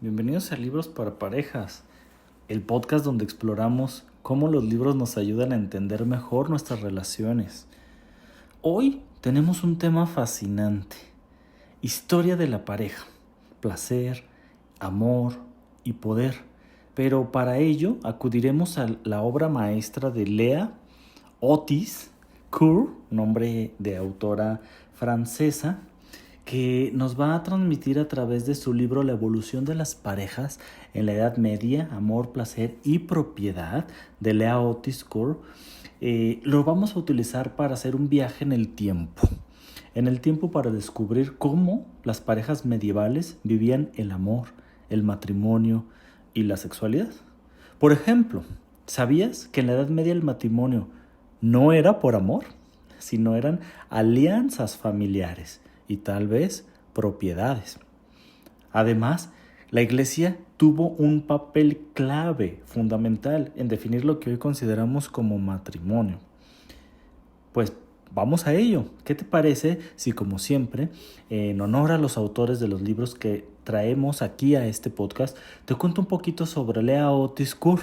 Bienvenidos a Libros para Parejas, el podcast donde exploramos cómo los libros nos ayudan a entender mejor nuestras relaciones. Hoy tenemos un tema fascinante: historia de la pareja, placer, amor y poder. Pero para ello acudiremos a la obra maestra de Leah Otis Curr, nombre de autora francesa, que nos va a transmitir a través de su libro La evolución de las parejas en la Edad Media, Amor, Placer y Propiedad, de Leah Otis Curr. Lo vamos a utilizar para hacer un viaje en el tiempo para descubrir cómo las parejas medievales vivían el amor, el matrimonio y la sexualidad. Por ejemplo, ¿sabías que en la Edad Media el matrimonio no era por amor, sino eran alianzas familiares y tal vez propiedades? Además, la Iglesia tuvo un papel clave, fundamental, en definir lo que hoy consideramos como matrimonio. Pues vamos a ello. ¿Qué te parece si, como siempre, en honor a los autores de los libros que traemos aquí a este podcast, te cuento un poquito sobre Leah Otis Curr?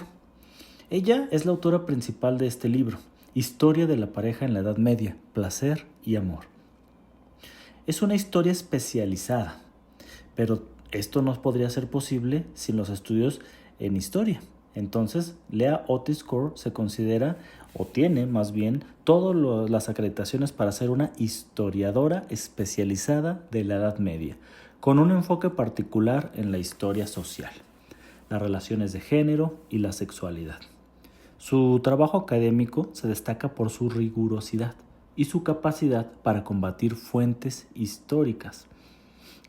Ella es la autora principal de este libro, Historia de la pareja en la Edad Media, Placer y Amor. Es una historia especializada, pero esto no podría ser posible sin los estudios en historia. Entonces, Leah Otis Curr se considera, o tiene más bien, todas las acreditaciones para ser una historiadora especializada de la Edad Media, con un enfoque particular en la historia social, las relaciones de género y la sexualidad. Su trabajo académico se destaca por su rigurosidad y su capacidad para combatir fuentes históricas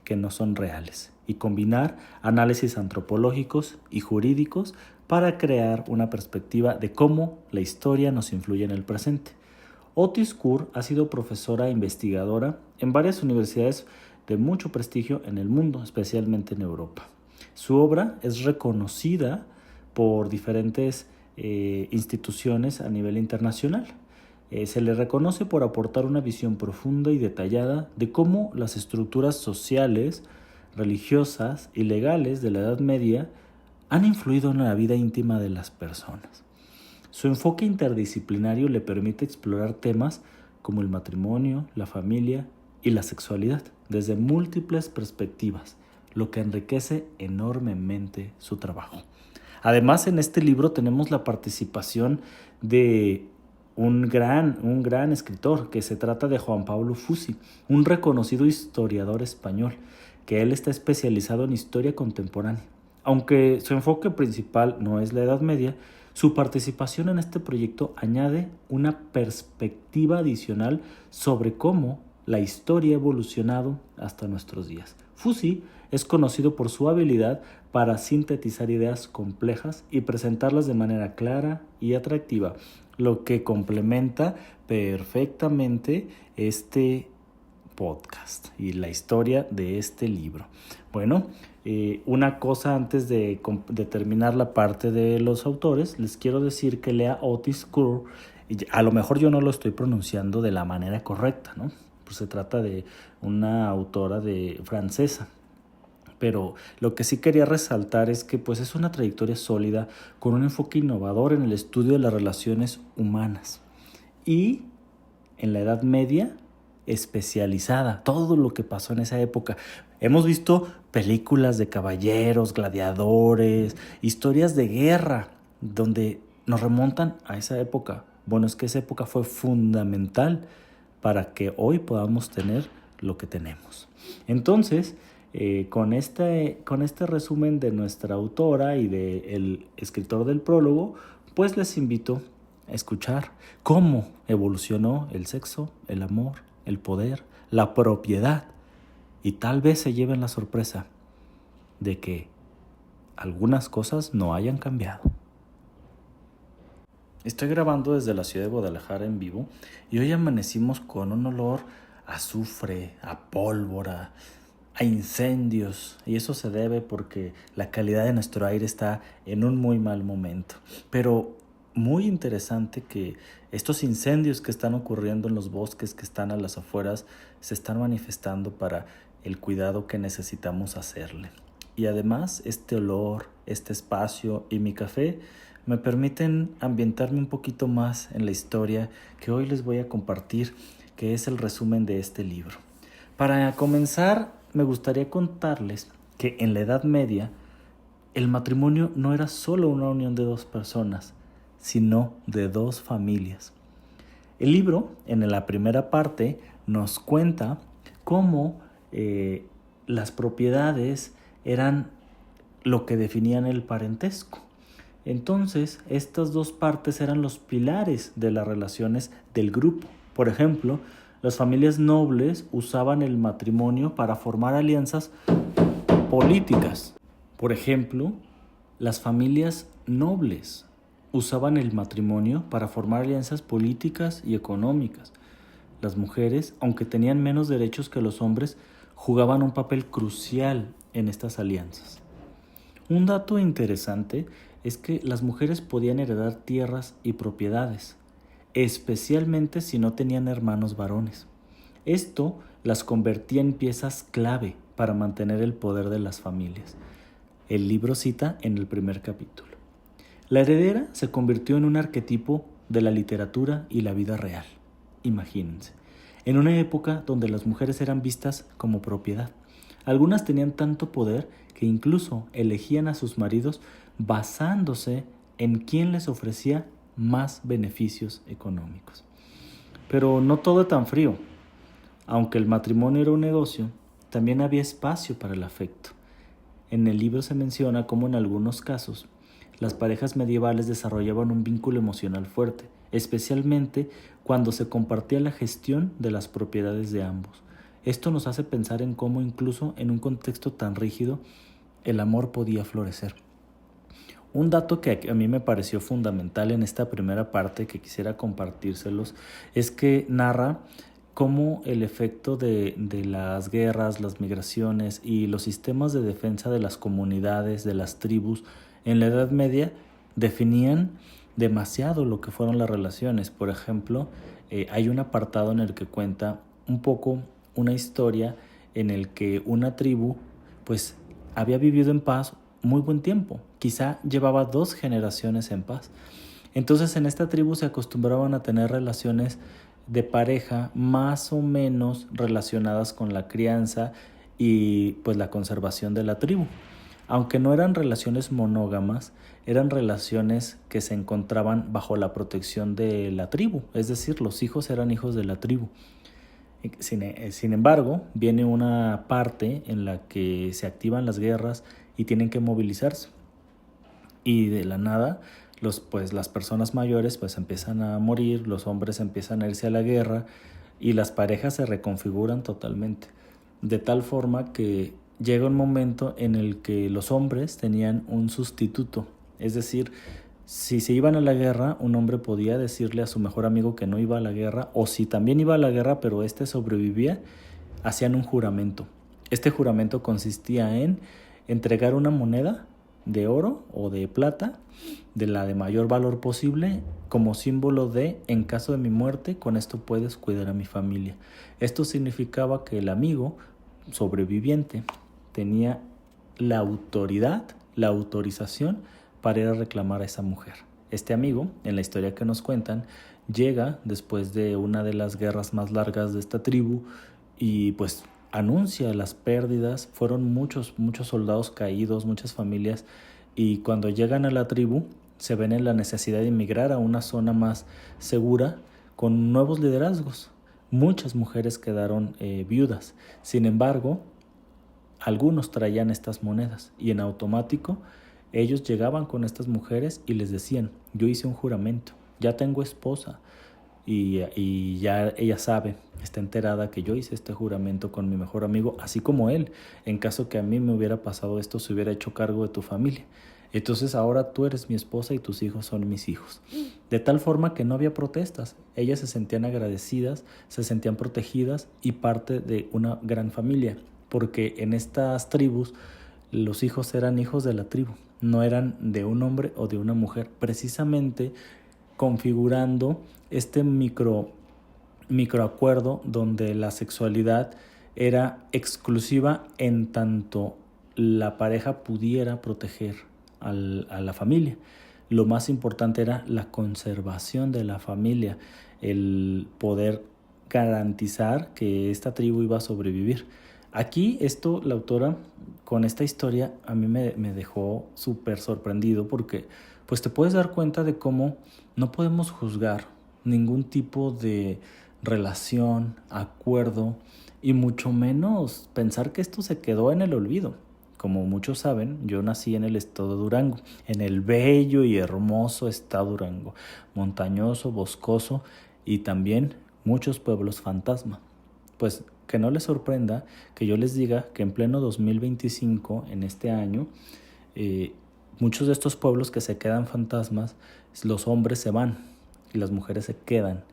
que no son reales y combinar análisis antropológicos y jurídicos para crear una perspectiva de cómo la historia nos influye en el presente. Otis Curr ha sido profesora e investigadora en varias universidades de mucho prestigio en el mundo, especialmente en Europa. Su obra es reconocida por diferentes instituciones a nivel internacional. Se le reconoce por aportar una visión profunda y detallada de cómo las estructuras sociales, religiosas y legales de la Edad Media han influido en la vida íntima de las personas. Su enfoque interdisciplinario le permite explorar temas como el matrimonio, la familia y la sexualidad desde múltiples perspectivas, lo que enriquece enormemente su trabajo. Además, en este libro tenemos la participación de un gran escritor, que se trata de Juan Pablo Fussi, un reconocido historiador español, que él está especializado en historia contemporánea. Aunque su enfoque principal no es la Edad Media, su participación en este proyecto añade una perspectiva adicional sobre cómo la historia ha evolucionado hasta nuestros días. Fussi es conocido por su habilidad para sintetizar ideas complejas y presentarlas de manera clara y atractiva, lo que complementa perfectamente este podcast y la historia de este libro. Bueno, una cosa antes de terminar la parte de los autores, les quiero decir que Leah Otis Curr, a lo mejor yo no lo estoy pronunciando de la manera correcta, ¿no? Pues se trata de una autora francesa. Pero lo que sí quería resaltar es que pues, es una trayectoria sólida con un enfoque innovador en el estudio de las relaciones humanas. Y en la Edad Media, especializada, todo lo que pasó en esa época. Hemos visto películas de caballeros, gladiadores, historias de guerra, donde nos remontan a esa época. Bueno, es que esa época fue fundamental para que hoy podamos tener lo que tenemos. Entonces, con este resumen de nuestra autora y del escritor del prólogo, pues les invito a escuchar cómo evolucionó el sexo, el amor, el poder, la propiedad, y tal vez se lleven la sorpresa de que algunas cosas no hayan cambiado. Estoy grabando desde la ciudad de Guadalajara en vivo y hoy amanecimos con un olor a azufre, a pólvora, a incendios, y eso se debe porque la calidad de nuestro aire está en un muy mal momento. Pero muy interesante que estos incendios que están ocurriendo en los bosques que están a las afueras se están manifestando para el cuidado que necesitamos hacerle. Y además, este olor, este espacio y mi café me permiten ambientarme un poquito más en la historia que hoy les voy a compartir, que es el resumen de este libro. Para comenzar, me gustaría contarles que en la Edad Media el matrimonio no era solo una unión de dos personas, sino de dos familias. El libro, en la primera parte, nos cuenta cómo las propiedades eran lo que definían el parentesco. Entonces, estas dos partes eran los pilares de las relaciones del grupo. Por ejemplo, las familias nobles usaban el matrimonio para formar alianzas políticas. Por ejemplo, las familias nobles usaban el matrimonio para formar alianzas políticas y económicas. Las mujeres, aunque tenían menos derechos que los hombres, jugaban un papel crucial en estas alianzas. Un dato interesante es que las mujeres podían heredar tierras y propiedades, especialmente si no tenían hermanos varones. Esto las convertía en piezas clave para mantener el poder de las familias. El libro cita en el primer capítulo. La heredera se convirtió en un arquetipo de la literatura y la vida real. Imagínense, en una época donde las mujeres eran vistas como propiedad. Algunas tenían tanto poder que incluso elegían a sus maridos basándose en quién les ofrecía más beneficios económicos. Pero no todo tan frío. Aunque el matrimonio era un negocio, también había espacio para el afecto. En el libro se menciona cómo en algunos casos las parejas medievales desarrollaban un vínculo emocional fuerte, especialmente cuando se compartía la gestión de las propiedades de ambos. Esto nos hace pensar en cómo incluso en un contexto tan rígido el amor podía florecer. Un dato que a mí me pareció fundamental en esta primera parte que quisiera compartírselos es que narra cómo el efecto de las guerras, las migraciones y los sistemas de defensa de las comunidades, de las tribus en la Edad Media definían demasiado lo que fueron las relaciones. Por ejemplo, hay un apartado en el que cuenta un poco una historia en el que una tribu pues había vivido en paz muy buen tiempo, quizá llevaba 2 generaciones en paz. Entonces en esta tribu se acostumbraban a tener relaciones de pareja más o menos relacionadas con la crianza y pues la conservación de la tribu. Aunque no eran relaciones monógamas, eran relaciones que se encontraban bajo la protección de la tribu, es decir, los hijos eran hijos de la tribu. Sin embargo, viene una parte en la que se activan las guerras y tienen que movilizarse. Y de la nada, las personas mayores pues empiezan a morir, los hombres empiezan a irse a la guerra y las parejas se reconfiguran totalmente. De tal forma que llega un momento en el que los hombres tenían un sustituto. Es decir, si se iban a la guerra, un hombre podía decirle a su mejor amigo que no iba a la guerra, o si también iba a la guerra pero este sobrevivía, hacían un juramento. Este juramento consistía en entregar una moneda de oro o de plata, de la de mayor valor posible, como símbolo de, en caso de mi muerte, con esto puedes cuidar a mi familia. Esto significaba que el amigo sobreviviente tenía la autoridad, la autorización para ir a reclamar a esa mujer. Este amigo, en la historia que nos cuentan, llega después de una de las guerras más largas de esta tribu y pues anuncia las pérdidas. Fueron muchos soldados caídos, muchas familias, y cuando llegan a la tribu se ven en la necesidad de emigrar a una zona más segura con nuevos liderazgos. Muchas mujeres quedaron viudas. Sin embargo, algunos traían estas monedas y en automático ellos llegaban con estas mujeres y les decían: yo hice un juramento, ya tengo esposa y ya ella sabe, está enterada que yo hice este juramento con mi mejor amigo, así como él, en caso que a mí me hubiera pasado esto, se hubiera hecho cargo de tu familia. Entonces ahora tú eres mi esposa y tus hijos son mis hijos. De tal forma que no había protestas. Ellas se sentían agradecidas, se sentían protegidas y parte de una gran familia. Porque en estas tribus los hijos eran hijos de la tribu, no eran de un hombre o de una mujer. Precisamente configurando este microacuerdo donde la sexualidad era exclusiva en tanto la pareja pudiera proteger a la familia. Lo más importante era la conservación de la familia, el poder garantizar que esta tribu iba a sobrevivir. Aquí la autora, con esta historia, a mí me dejó súper sorprendido porque pues te puedes dar cuenta de cómo no podemos juzgar ningún tipo de relación, acuerdo, y mucho menos pensar que esto se quedó en el olvido. Como muchos saben, yo nací en el estado de Durango, en el bello y hermoso estado de Durango, montañoso, boscoso y también muchos pueblos fantasma. Pues que no les sorprenda que yo les diga que en pleno 2025, en este año, muchos de estos pueblos que se quedan fantasmas, los hombres se van y las mujeres se quedan.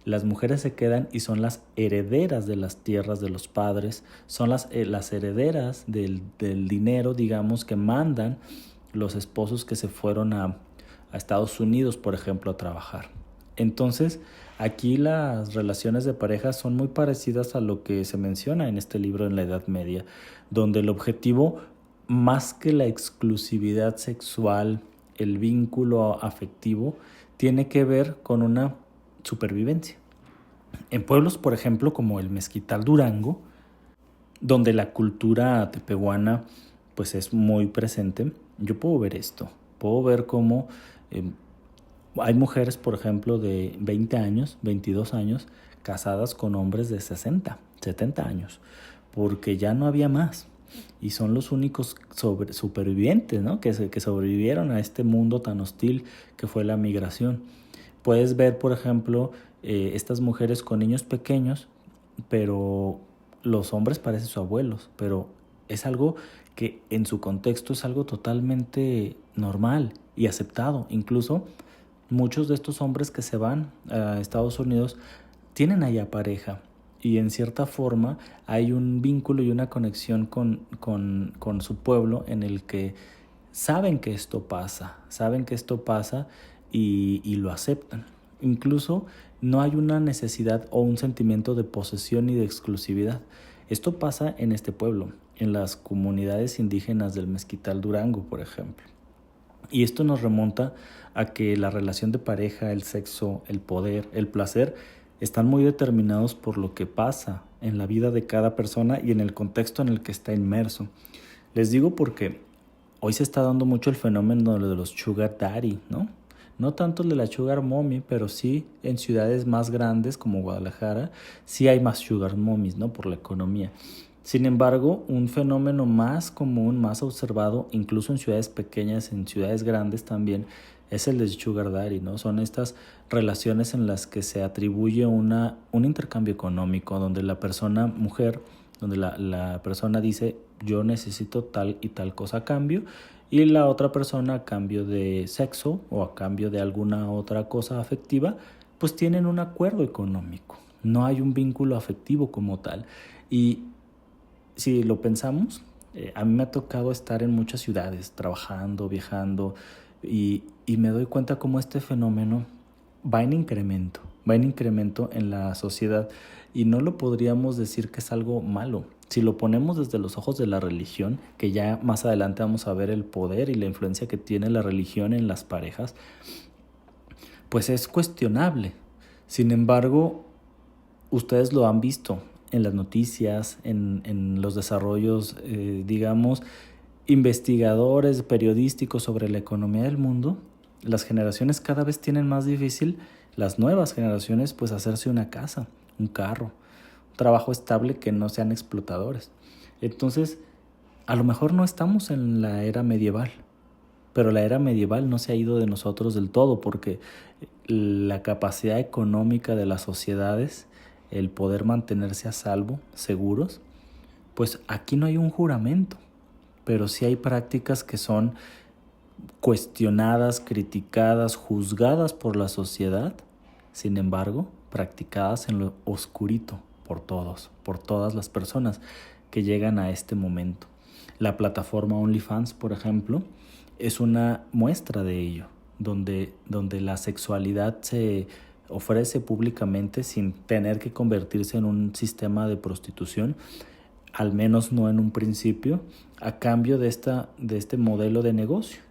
Las mujeres se quedan y son las herederas de las tierras de los padres, son las herederas del dinero, digamos, que mandan los esposos que se fueron a Estados Unidos, por ejemplo, a trabajar. Entonces, aquí las relaciones de pareja son muy parecidas a lo que se menciona en este libro en la Edad Media, donde el objetivo, más que la exclusividad sexual, el vínculo afectivo, tiene que ver con una supervivencia. En pueblos, por ejemplo, como el Mezquital Durango, donde la cultura tepehuana pues es muy presente, yo puedo ver esto. Puedo ver cómo hay mujeres, por ejemplo, de 20 años, 22 años, casadas con hombres de 60, 70 años, porque ya no había más. Y son los únicos supervivientes, ¿no? que sobrevivieron a este mundo tan hostil que fue la migración. Puedes ver, por ejemplo, estas mujeres con niños pequeños, pero los hombres parecen sus abuelos, pero es algo que en su contexto es algo totalmente normal y aceptado. Incluso muchos de estos hombres que se van a Estados Unidos tienen allá pareja y en cierta forma hay un vínculo y una conexión con su pueblo en el que saben que esto pasa y lo aceptan. Incluso no hay una necesidad o un sentimiento de posesión ni de exclusividad. Esto pasa en este pueblo, en las comunidades indígenas del Mezquital Durango, por ejemplo. Y esto nos remonta a que la relación de pareja, el sexo, el poder, el placer, están muy determinados por lo que pasa en la vida de cada persona y en el contexto en el que está inmerso. Les digo porque hoy se está dando mucho el fenómeno de los sugar daddy, ¿no? No tanto el de la sugar mommy, pero sí en ciudades más grandes como Guadalajara, sí hay más sugar mommies, ¿no? Por la economía. Sin embargo, un fenómeno más común, más observado, incluso en ciudades pequeñas, en ciudades grandes también, es el de sugar daddy, ¿no? Son estas relaciones en las que se atribuye un intercambio económico, donde la persona mujer, donde la persona dice, yo necesito tal y tal cosa a cambio, y la otra persona a cambio de sexo o a cambio de alguna otra cosa afectiva, pues tienen un acuerdo económico. No hay un vínculo afectivo como tal. Y si lo pensamos, a mí me ha tocado estar en muchas ciudades, trabajando, viajando, y me doy cuenta cómo este fenómeno va en incremento en la sociedad y no lo podríamos decir que es algo malo. Si lo ponemos desde los ojos de la religión, que ya más adelante vamos a ver el poder y la influencia que tiene la religión en las parejas, pues es cuestionable. Sin embargo, ustedes lo han visto en las noticias, en los desarrollos, digamos, investigadores periodísticos sobre la economía del mundo. Las generaciones cada vez tienen más difícil, las nuevas generaciones, pues hacerse una casa, un carro, un trabajo estable que no sean explotadores. Entonces, a lo mejor no estamos en la era medieval, pero la era medieval no se ha ido de nosotros del todo porque la capacidad económica de las sociedades, el poder mantenerse a salvo, seguros, pues aquí no hay un juramento, pero sí hay prácticas que son cuestionadas, criticadas, juzgadas por la sociedad, sin embargo, practicadas en lo oscurito por todos, por todas las personas que llegan a este momento. La plataforma OnlyFans, por ejemplo, es una muestra de ello, donde la sexualidad se ofrece públicamente sin tener que convertirse en un sistema de prostitución. al menos no en un principio, a cambio de este modelo de negocio.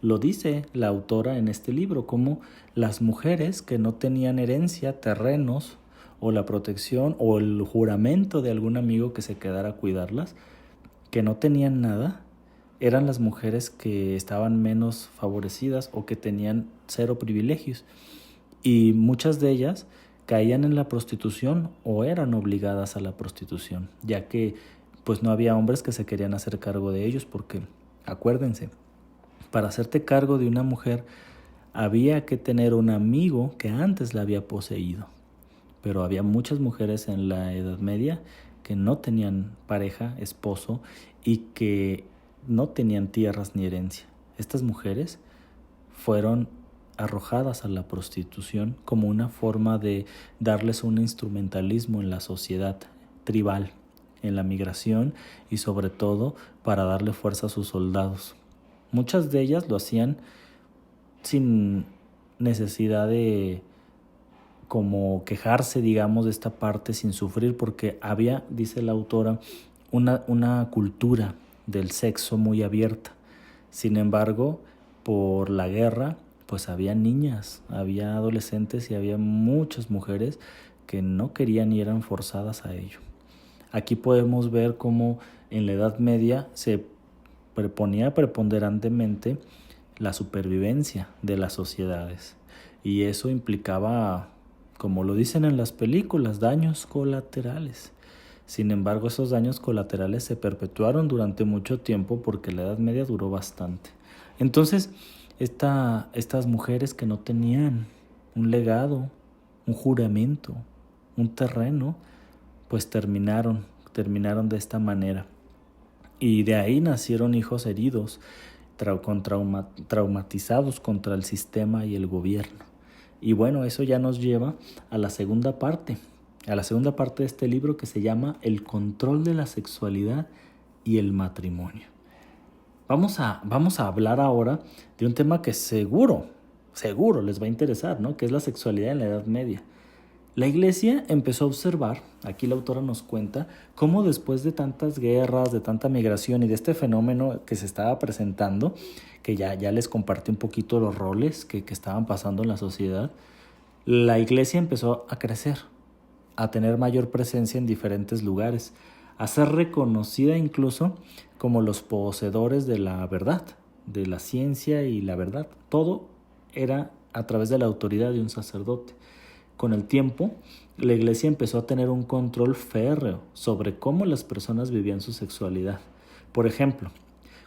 Lo dice la autora en este libro, como las mujeres que no tenían herencia, terrenos, o la protección, o el juramento de algún amigo que se quedara a cuidarlas, que no tenían nada, eran las mujeres que estaban menos favorecidas o que tenían cero privilegios. Y muchas de ellas caían en la prostitución o eran obligadas a la prostitución, ya que pues no había hombres que se querían hacer cargo de ellos, porque acuérdense, para hacerte cargo de una mujer había que tener un amigo que antes la había poseído. Pero había muchas mujeres en la Edad Media que no tenían pareja, esposo, y que no tenían tierras ni herencia. Estas mujeres fueron arrojadas a la prostitución como una forma de darles un instrumentalismo en la sociedad tribal, en la migración y sobre todo para darle fuerza a sus soldados. Muchas de ellas lo hacían sin necesidad de como quejarse, digamos, de esta parte, sin sufrir, porque había, dice la autora, una cultura del sexo muy abierta. Sin embargo, por la guerra, pues había niñas, había adolescentes y había muchas mujeres que no querían y eran forzadas a ello. Aquí podemos ver cómo en la Edad Media se ponía preponderantemente la supervivencia de las sociedades, y eso implicaba, como lo dicen en las películas, daños colaterales. Sin embargo, esos daños colaterales se perpetuaron durante mucho tiempo porque la Edad Media duró bastante. Entonces, estas mujeres que no tenían un legado, un juramento, un terreno, pues terminaron de esta manera. Y de ahí nacieron hijos heridos, traumatizados contra el sistema y el gobierno. Y bueno, eso ya nos lleva a la segunda parte de este libro, que se llama El control de la sexualidad y el matrimonio. Vamos a hablar ahora de un tema que seguro les va a interesar, ¿no? Que es la sexualidad en la Edad Media. La Iglesia empezó a observar, aquí la autora nos cuenta, cómo después de tantas guerras, de tanta migración y de este fenómeno que se estaba presentando, que ya les compartí un poquito los roles que estaban pasando en la sociedad, la Iglesia empezó a crecer, a tener mayor presencia en diferentes lugares, a ser reconocida incluso como los poseedores de la verdad, de la ciencia y la verdad. Todo era a través de la autoridad de un sacerdote. Con el tiempo, la Iglesia empezó a tener un control férreo sobre cómo las personas vivían su sexualidad. Por ejemplo,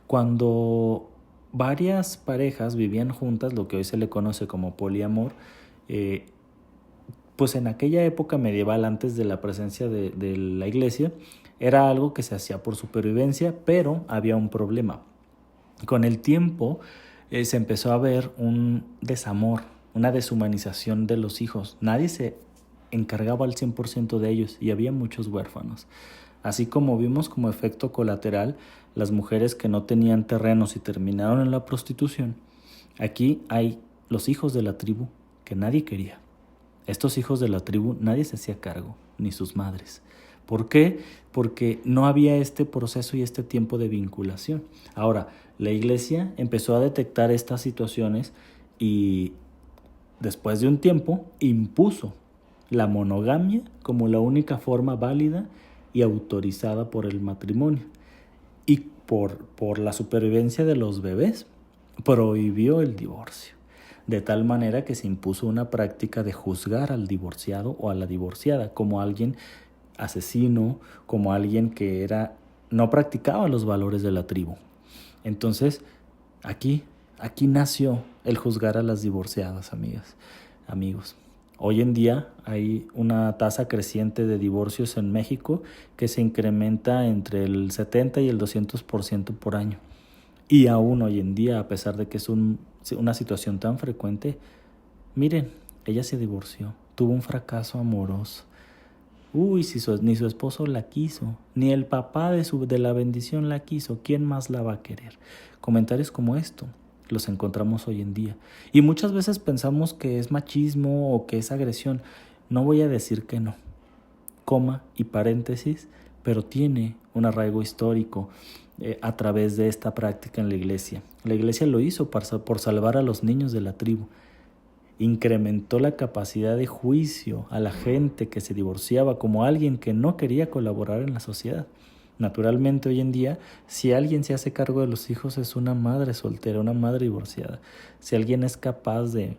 cuando varias parejas vivían juntas, lo que hoy se le conoce como poliamor, pues en aquella época medieval, antes de la presencia de la Iglesia, era algo que se hacía por supervivencia, pero había un problema. Con el tiempo se empezó a ver un desamor, una deshumanización de los hijos. Nadie se encargaba al 100% de ellos y había muchos huérfanos. Así como vimos como efecto colateral las mujeres que no tenían terrenos y terminaron en la prostitución, aquí hay los hijos de la tribu que nadie quería. Estos hijos de la tribu nadie se hacía cargo, ni sus madres. ¿Por qué? Porque no había este proceso y este tiempo de vinculación. Ahora, la Iglesia empezó a detectar estas situaciones y después de un tiempo impuso la monogamia como la única forma válida y autorizada por el matrimonio. Y por la supervivencia de los bebés, prohibió el divorcio. De tal manera que se impuso una práctica de juzgar al divorciado o a la divorciada como alguien asesino, como alguien que no practicaba los valores de la tribu. Entonces, aquí nació el juzgar a las divorciadas, amigas, amigos. Hoy en día hay una tasa creciente de divorcios en México que se incrementa entre el 70 y el 200% por año. Y aún hoy en día, a pesar de que es una situación tan frecuente, miren, ella se divorció, tuvo un fracaso amoroso. Ni su esposo la quiso, ni el papá de la bendición la quiso, ¿quién más la va a querer? Comentarios como esto los encontramos hoy en día. Y muchas veces pensamos que es machismo o que es agresión. No voy a decir que no, coma y paréntesis, pero tiene un arraigo histórico a través de esta práctica en la iglesia. La iglesia lo hizo por salvar a los niños de la tribu. Incrementó la capacidad de juicio a la gente que se divorciaba como alguien que no quería colaborar en la sociedad. Naturalmente, hoy en día, si alguien se hace cargo de los hijos, es una madre soltera, una madre divorciada. Si alguien es capaz de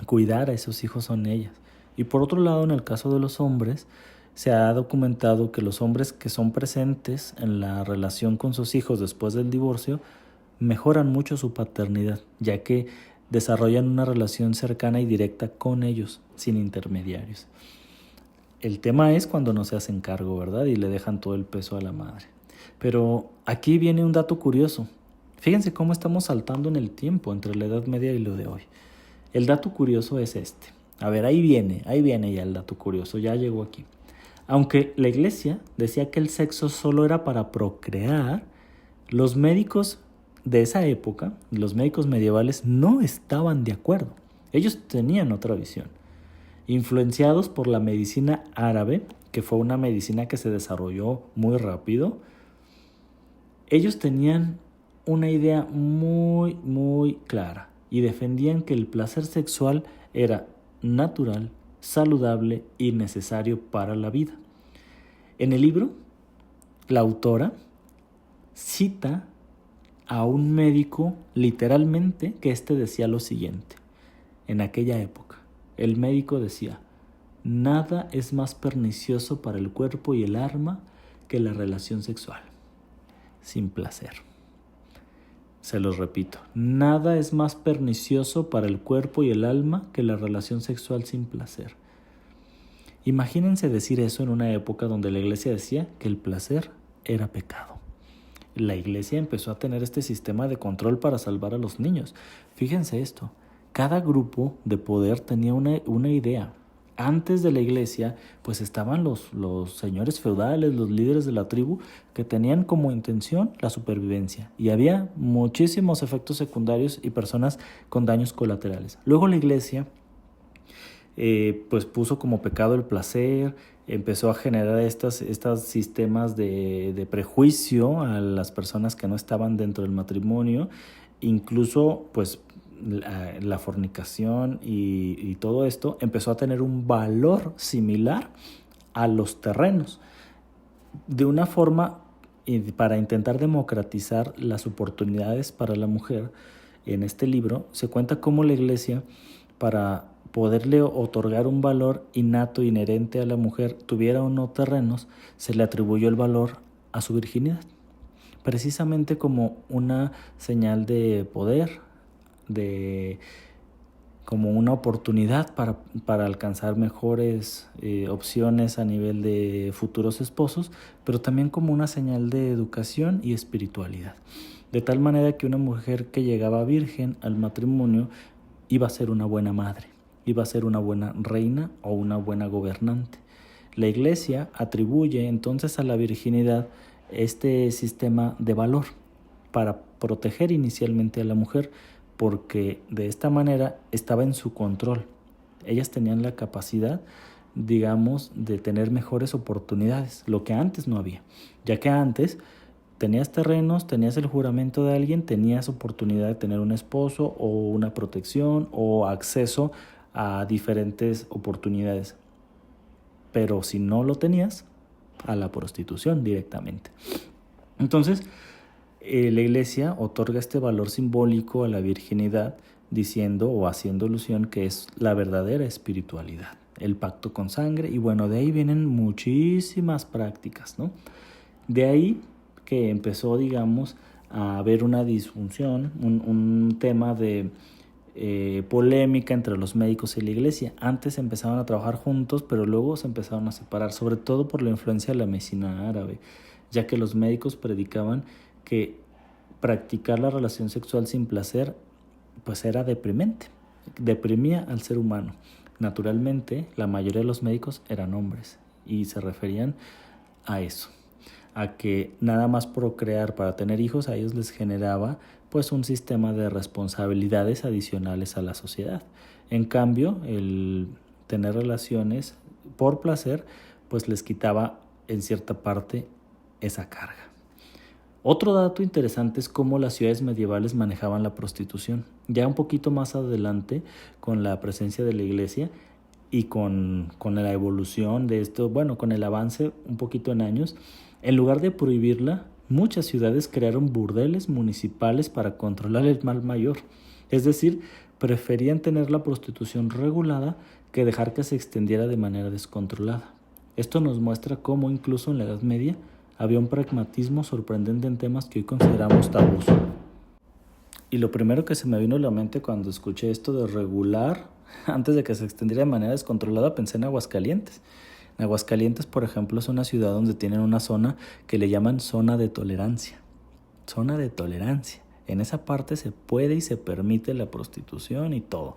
cuidar a esos hijos, son ellas. Y por otro lado, en el caso de los hombres, se ha documentado que los hombres que son presentes en la relación con sus hijos después del divorcio mejoran mucho su paternidad, ya que desarrollan una relación cercana y directa con ellos, sin intermediarios. El tema es cuando no se hacen cargo, ¿verdad? Y le dejan todo el peso a la madre. Pero aquí viene un dato curioso. Fíjense cómo estamos saltando en el tiempo entre la Edad Media y lo de hoy. El dato curioso es este. A ver, ahí viene ya el dato curioso, ya llegó aquí. Aunque la iglesia decía que el sexo solo era para procrear, los médicos de esa época, los médicos medievales, no estaban de acuerdo. Ellos tenían otra visión. Influenciados por la medicina árabe, que fue una medicina que se desarrolló muy rápido, ellos tenían una idea muy, muy clara y defendían que el placer sexual era natural, saludable y necesario para la vida. En el libro, la autora cita a un médico literalmente que decía lo siguiente. En aquella época, el médico decía: nada es más pernicioso para el cuerpo y el alma que la relación sexual sin placer. Se los repito, nada es más pernicioso para el cuerpo y el alma que la relación sexual sin placer. Imagínense decir eso en una época donde la iglesia decía que el placer era pecado. La iglesia empezó a tener este sistema de control para salvar a los niños. Fíjense esto, cada grupo de poder tenía una idea. Antes de la iglesia, pues estaban los señores feudales, los líderes de la tribu, que tenían como intención la supervivencia. Y había muchísimos efectos secundarios y personas con daños colaterales. Luego la iglesia pues puso como pecado el placer, empezó a generar estos sistemas de prejuicio a las personas que no estaban dentro del matrimonio, incluso pues la fornicación y todo esto empezó a tener un valor similar a los terrenos, de una forma para intentar democratizar las oportunidades para la mujer. En este libro se cuenta cómo la iglesia, para poderle otorgar un valor innato, inherente a la mujer, tuviera o no terrenos, se le atribuyó el valor a su virginidad, precisamente como una señal de poder, como una oportunidad para alcanzar mejores opciones a nivel de futuros esposos, pero también como una señal de educación y espiritualidad. De tal manera que una mujer que llegaba virgen al matrimonio iba a ser una buena madre, iba a ser una buena reina o una buena gobernante. La iglesia atribuye entonces a la virginidad este sistema de valor para proteger inicialmente a la mujer, porque de esta manera estaba en su control. Ellas tenían la capacidad, digamos, de tener mejores oportunidades, lo que antes no había, ya que antes tenías terrenos, tenías el juramento de alguien, tenías oportunidad de tener un esposo o una protección o acceso a diferentes oportunidades. Pero si no lo tenías, a la prostitución directamente. Entonces, la iglesia otorga este valor simbólico a la virginidad, diciendo o haciendo alusión que es la verdadera espiritualidad, el pacto con sangre, y bueno, de ahí vienen muchísimas prácticas, ¿no? De ahí que empezó, digamos, a haber una disfunción, un tema de polémica entre los médicos y la iglesia. Antes empezaban a trabajar juntos, pero luego se empezaron a separar, sobre todo por la influencia de la medicina árabe, ya que los médicos predicaban que practicar la relación sexual sin placer pues era deprimente, deprimía al ser humano. Naturalmente, la mayoría de los médicos eran hombres y se referían a eso, a que nada más procrear para tener hijos a ellos les generaba pues un sistema de responsabilidades adicionales a la sociedad. En cambio, el tener relaciones por placer pues les quitaba en cierta parte esa carga. Otro dato interesante es cómo las ciudades medievales manejaban la prostitución. Ya un poquito más adelante, con la presencia de la iglesia y con la evolución de esto, bueno, con el avance un poquito en años, en lugar de prohibirla, muchas ciudades crearon burdeles municipales para controlar el mal mayor. Es decir, preferían tener la prostitución regulada que dejar que se extendiera de manera descontrolada. Esto nos muestra cómo incluso en la Edad Media había un pragmatismo sorprendente en temas que hoy consideramos tabús. Y lo primero que se me vino a la mente cuando escuché esto de regular, antes de que se extendiera de manera descontrolada, pensé en Aguascalientes. En Aguascalientes, por ejemplo, es una ciudad donde tienen una zona que le llaman zona de tolerancia. Zona de tolerancia. En esa parte se puede y se permite la prostitución y todo.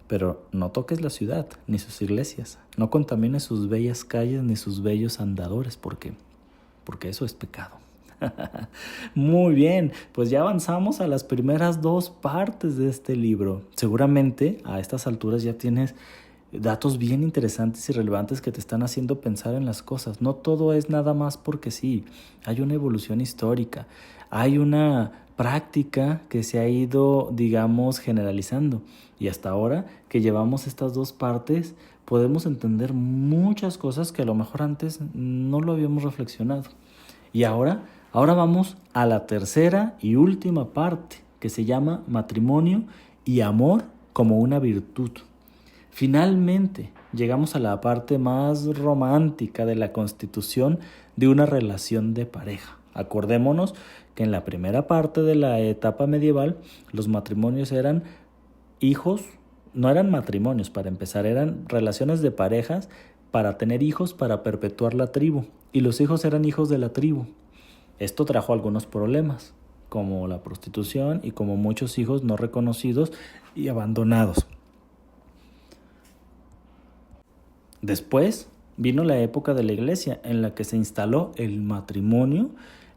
Pero no toques la ciudad, ni sus iglesias. No contamines sus bellas calles ni sus bellos andadores, porque eso es pecado. Muy bien, pues ya avanzamos a las primeras 2 partes de este libro. Seguramente a estas alturas ya tienes datos bien interesantes y relevantes que te están haciendo pensar en las cosas. No todo es nada más porque sí. Hay una evolución histórica, hay una práctica que se ha ido, digamos, generalizando. Y hasta ahora que llevamos estas 2 partes, podemos entender muchas cosas que a lo mejor antes no lo habíamos reflexionado. Y ahora vamos a la tercera y última parte, que se llama matrimonio y amor como una virtud. Finalmente, llegamos a la parte más romántica de la constitución de una relación de pareja. Acordémonos que en la primera parte de la etapa medieval, los matrimonios eran hijos, no eran matrimonios para empezar, eran relaciones de parejas para tener hijos, para perpetuar la tribu. Y los hijos eran hijos de la tribu. Esto trajo algunos problemas, como la prostitución y como muchos hijos no reconocidos y abandonados. Después vino la época de la iglesia en la que se instaló el matrimonio,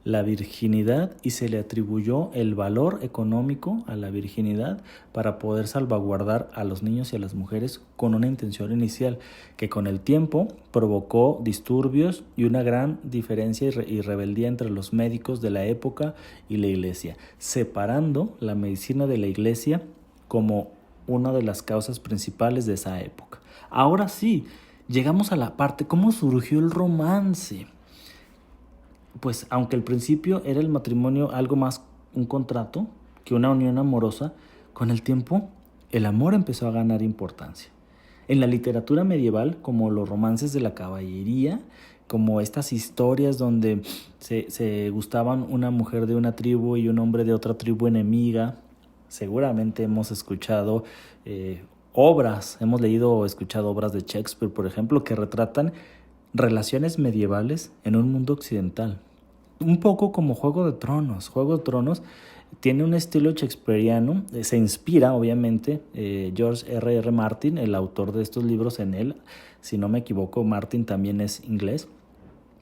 la virginidad y se le atribuyó el valor económico a la virginidad para poder salvaguardar a los niños y a las mujeres con una intención inicial que con el tiempo provocó disturbios y una gran diferencia y rebeldía entre los médicos de la época y la iglesia, separando la medicina de la iglesia como una de las causas principales de esa época. Ahora sí, llegamos a la parte, ¿cómo surgió el romance? Pues aunque al principio era el matrimonio algo más un contrato que una unión amorosa, con el tiempo el amor empezó a ganar importancia. En la literatura medieval, como los romances de la caballería, como estas historias donde se gustaban una mujer de una tribu y un hombre de otra tribu enemiga, seguramente hemos escuchado hemos leído o escuchado obras de Shakespeare, por ejemplo, que retratan relaciones medievales en un mundo occidental. Un poco como Juego de Tronos. Juego de Tronos tiene un estilo shakespeariano, se inspira obviamente George R.R. Martin, el autor de estos libros, en él. Si no me equivoco, Martin también es inglés.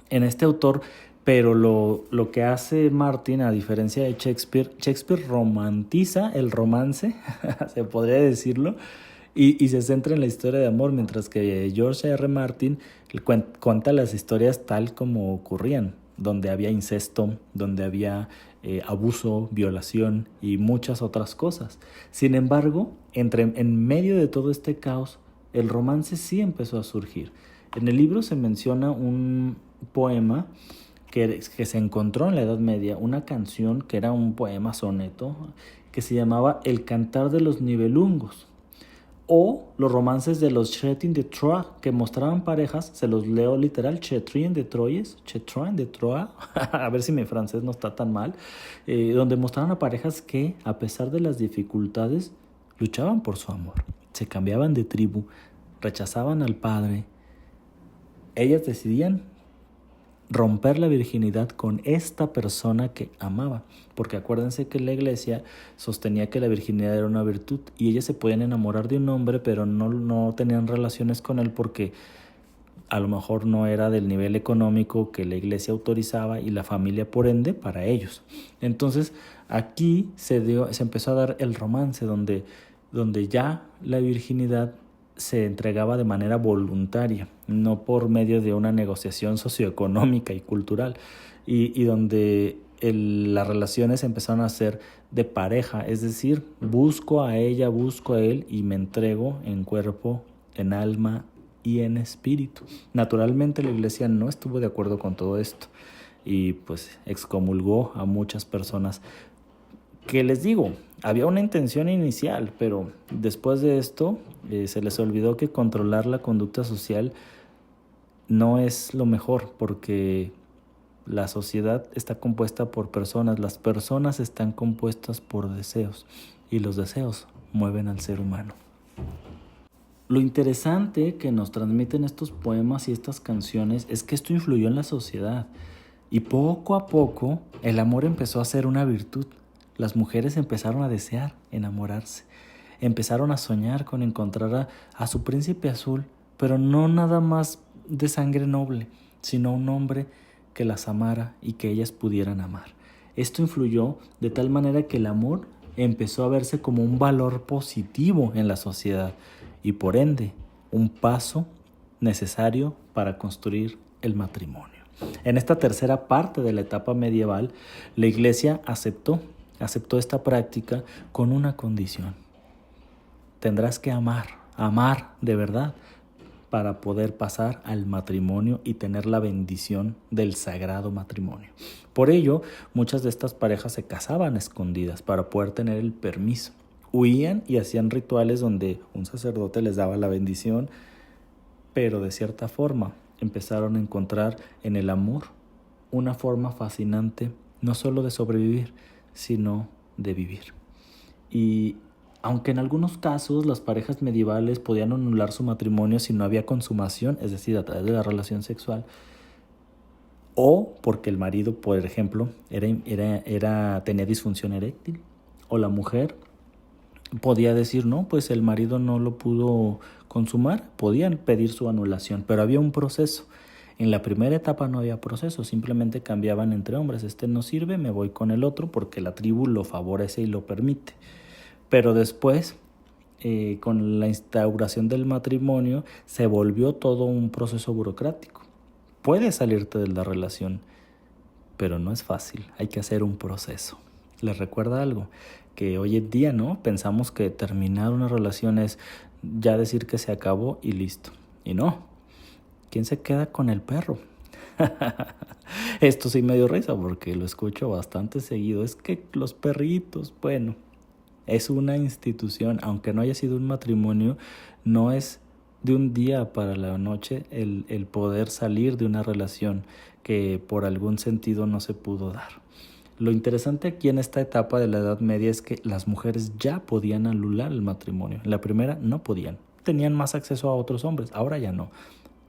En este autor, pero lo que hace Martin, a diferencia de Shakespeare romantiza el romance, se podría decirlo, y se centra en la historia de amor, mientras que George R. Martin cuenta las historias tal como ocurrían, donde había incesto, donde había abuso, violación y muchas otras cosas. Sin embargo, en medio de todo este caos, el romance sí empezó a surgir. En el libro se menciona un poema que se encontró en la Edad Media, una canción que era un poema soneto que se llamaba El Cantar de los Nibelungos, o los romances de los Chetrin de Troyes, que mostraban parejas, se los leo literal, Chetrin de Troyes, a ver si mi francés no está tan mal, donde mostraban a parejas que, a pesar de las dificultades, luchaban por su amor, se cambiaban de tribu, rechazaban al padre. Ellas decidían romper la virginidad con esta persona que amaba, porque acuérdense que la iglesia sostenía que la virginidad era una virtud y ellas se podían enamorar de un hombre, pero no tenían relaciones con él porque a lo mejor no era del nivel económico que la iglesia autorizaba y la familia por ende para ellos. Entonces aquí se empezó a dar el romance donde ya la virginidad se entregaba de manera voluntaria, no por medio de una negociación socioeconómica y cultural, y donde las relaciones empezaron a ser de pareja, es decir, busco a ella, busco a él y me entrego en cuerpo, en alma y en espíritu. Naturalmente la iglesia no estuvo de acuerdo con todo esto y pues excomulgó a muchas personas. ¿Qué les digo? Había una intención inicial, pero después de esto se les olvidó que controlar la conducta social no es lo mejor, porque la sociedad está compuesta por personas, las personas están compuestas por deseos y los deseos mueven al ser humano. Lo interesante que nos transmiten estos poemas y estas canciones es que esto influyó en la sociedad y poco a poco el amor empezó a ser una virtud. Las mujeres empezaron a desear enamorarse, empezaron a soñar con encontrar a su príncipe azul, pero no nada más de sangre noble, sino un hombre que las amara y que ellas pudieran amar. Esto influyó de tal manera que el amor empezó a verse como un valor positivo en la sociedad y por ende un paso necesario para construir el matrimonio. En esta tercera parte de la etapa medieval, la iglesia aceptó esta práctica con una condición. Tendrás que amar de verdad, para poder pasar al matrimonio y tener la bendición del sagrado matrimonio. Por ello, muchas de estas parejas se casaban escondidas para poder tener el permiso. Huían y hacían rituales donde un sacerdote les daba la bendición, pero de cierta forma empezaron a encontrar en el amor una forma fascinante no solo de sobrevivir, sino de vivir. Y aunque en algunos casos las parejas medievales podían anular su matrimonio si no había consumación, es decir, a través de la relación sexual, o porque el marido, por ejemplo, tenía disfunción eréctil, o la mujer podía decir, no, pues el marido no lo pudo consumar, podían pedir su anulación, pero había un proceso. En la primera etapa no había proceso, simplemente cambiaban entre hombres, este no sirve, me voy con el otro porque la tribu lo favorece y lo permite. Pero después, con la instauración del matrimonio, se volvió todo un proceso burocrático. Puedes salirte de la relación, pero no es fácil, hay que hacer un proceso. ¿Les recuerda algo? Que hoy en día, ¿no? Pensamos que terminar una relación es ya decir que se acabó y listo. Y no. ¿Quién se queda con el perro? Esto sí me dio risa porque lo escucho bastante seguido. Es que los perritos, bueno, es una institución, aunque no haya sido un matrimonio, no es de un día para la noche el poder salir de una relación que por algún sentido no se pudo dar. Lo interesante aquí en esta etapa de la Edad Media es que las mujeres ya podían anular el matrimonio. En la primera no podían, tenían más acceso a otros hombres, ahora ya no,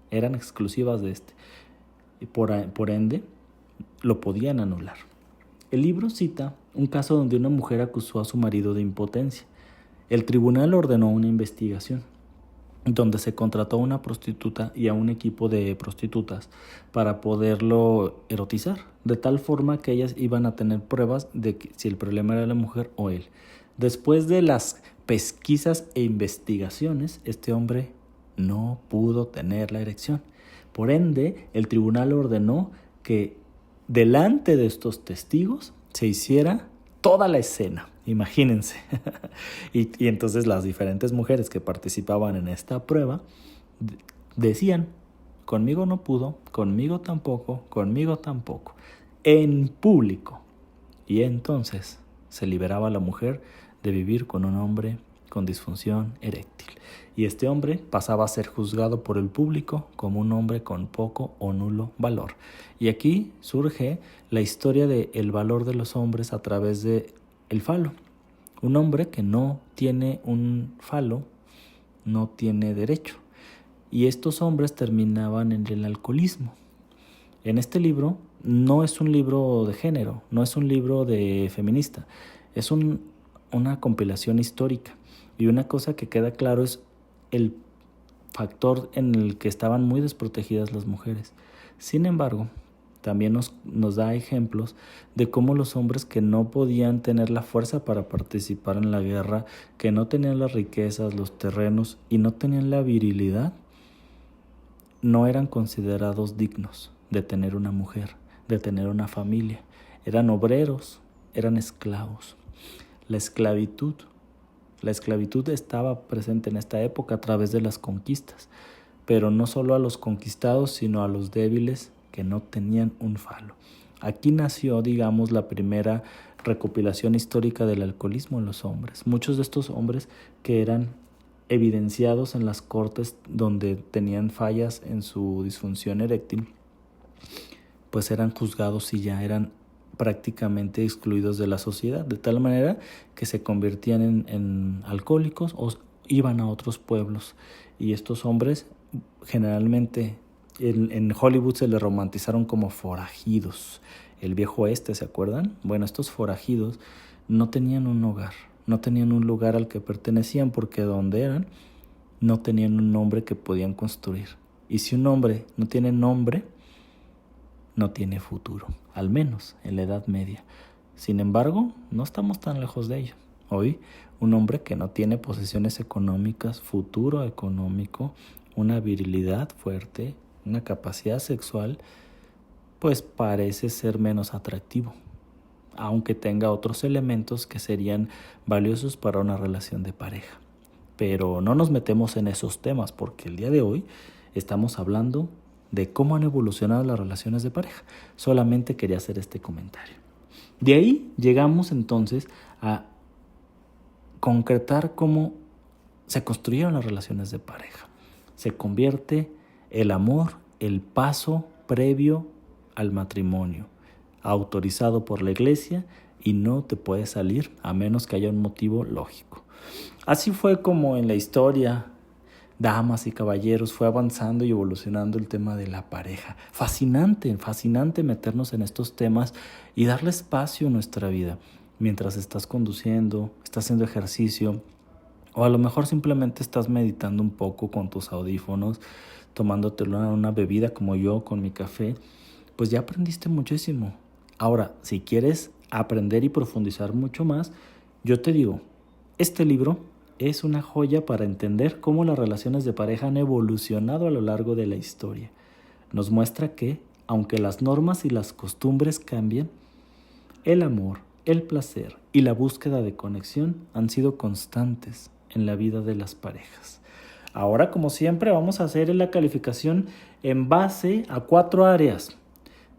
eran exclusivas de este. Y por ende, lo podían anular. El libro cita un caso donde una mujer acusó a su marido de impotencia. El tribunal ordenó una investigación donde se contrató a una prostituta y a un equipo de prostitutas para poderlo erotizar, de tal forma que ellas iban a tener pruebas de que si el problema era la mujer o él. Después de las pesquisas e investigaciones, este hombre no pudo tener la erección. Por ende, el tribunal ordenó que delante de estos testigos se hiciera toda la escena, imagínense. y entonces las diferentes mujeres que participaban en esta prueba decían, conmigo no pudo, conmigo tampoco, en público. Y entonces se liberaba a la mujer de vivir con un hombre con disfunción eréctil. Y este hombre pasaba a ser juzgado por el público como un hombre con poco o nulo valor. Y aquí surge la historia del valor de los hombres a través de el falo. Un hombre que no tiene un falo no tiene derecho. Y estos hombres terminaban en el alcoholismo. En este libro no es un libro de género, no es un libro de feminista, es una compilación histórica. Y una cosa que queda claro es el factor en el que estaban muy desprotegidas las mujeres. Sin embargo, también nos da ejemplos de cómo los hombres que no podían tener la fuerza para participar en la guerra, que no tenían las riquezas, los terrenos y no tenían la virilidad, no eran considerados dignos de tener una mujer, de tener una familia. Eran obreros, eran esclavos. La esclavitud estaba presente en esta época a través de las conquistas, pero no solo a los conquistados, sino a los débiles que no tenían un falo. Aquí nació, digamos, la primera recopilación histórica del alcoholismo en los hombres. Muchos de estos hombres que eran evidenciados en las cortes donde tenían fallas en su disfunción eréctil, pues eran juzgados y ya eran prácticamente excluidos de la sociedad, de tal manera que se convertían en alcohólicos o iban a otros pueblos. Y estos hombres generalmente en Hollywood se les romantizaron como forajidos. El viejo oeste, ¿se acuerdan? Bueno, estos forajidos no tenían un hogar, no tenían un lugar al que pertenecían, porque donde eran no tenían un nombre que podían construir. Y si un hombre no tiene nombre, no tiene futuro, al menos en la Edad Media. Sin embargo, no estamos tan lejos de ello. Hoy, un hombre que no tiene posesiones económicas, futuro económico, una virilidad fuerte, una capacidad sexual, pues parece ser menos atractivo, aunque tenga otros elementos que serían valiosos para una relación de pareja. Pero no nos metemos en esos temas, porque el día de hoy estamos hablando de cómo han evolucionado las relaciones de pareja. Solamente quería hacer este comentario. De ahí llegamos entonces a concretar cómo se construyeron las relaciones de pareja. Se convierte el amor, el paso previo al matrimonio, autorizado por la iglesia, y no te puedes salir a menos que haya un motivo lógico. Así fue como en la historia, damas y caballeros, fue avanzando y evolucionando el tema de la pareja. Fascinante meternos en estos temas y darle espacio a nuestra vida. Mientras estás conduciendo, estás haciendo ejercicio, o a lo mejor simplemente estás meditando un poco con tus audífonos, tomándote una bebida como yo con mi café, pues ya aprendiste muchísimo. Ahora, si quieres aprender y profundizar mucho más, yo te digo, este libro es una joya para entender cómo las relaciones de pareja han evolucionado a lo largo de la historia. Nos muestra que, aunque las normas y las costumbres cambien, el amor, el placer y la búsqueda de conexión han sido constantes en la vida de las parejas. Ahora, como siempre, vamos a hacer la calificación en base a 4 áreas.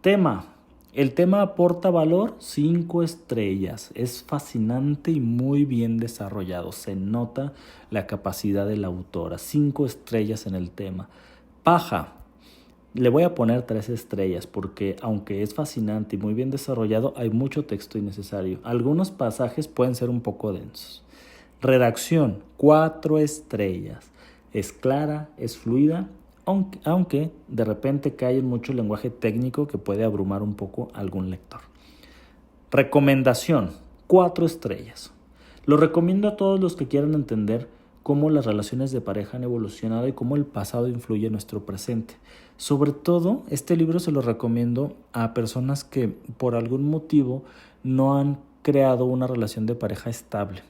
Tema. El tema aporta valor, 5 estrellas. Es fascinante y muy bien desarrollado. Se nota la capacidad de la autora. 5 estrellas en el tema. Paja. Le voy a poner 3 estrellas porque aunque es fascinante y muy bien desarrollado, hay mucho texto innecesario. Algunos pasajes pueden ser un poco densos. Redacción, 4 estrellas. Es clara, es fluida, aunque de repente cae en mucho lenguaje técnico que puede abrumar un poco a algún lector. Recomendación, 4 estrellas. Lo recomiendo a todos los que quieran entender cómo las relaciones de pareja han evolucionado y cómo el pasado influye en nuestro presente. Sobre todo, este libro se lo recomiendo a personas que por algún motivo no han creado una relación de pareja estable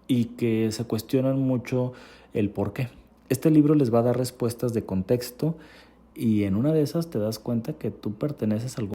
y que se cuestionan mucho el por qué. Este libro les va a dar respuestas de contexto y en una de esas te das cuenta que tú perteneces a algún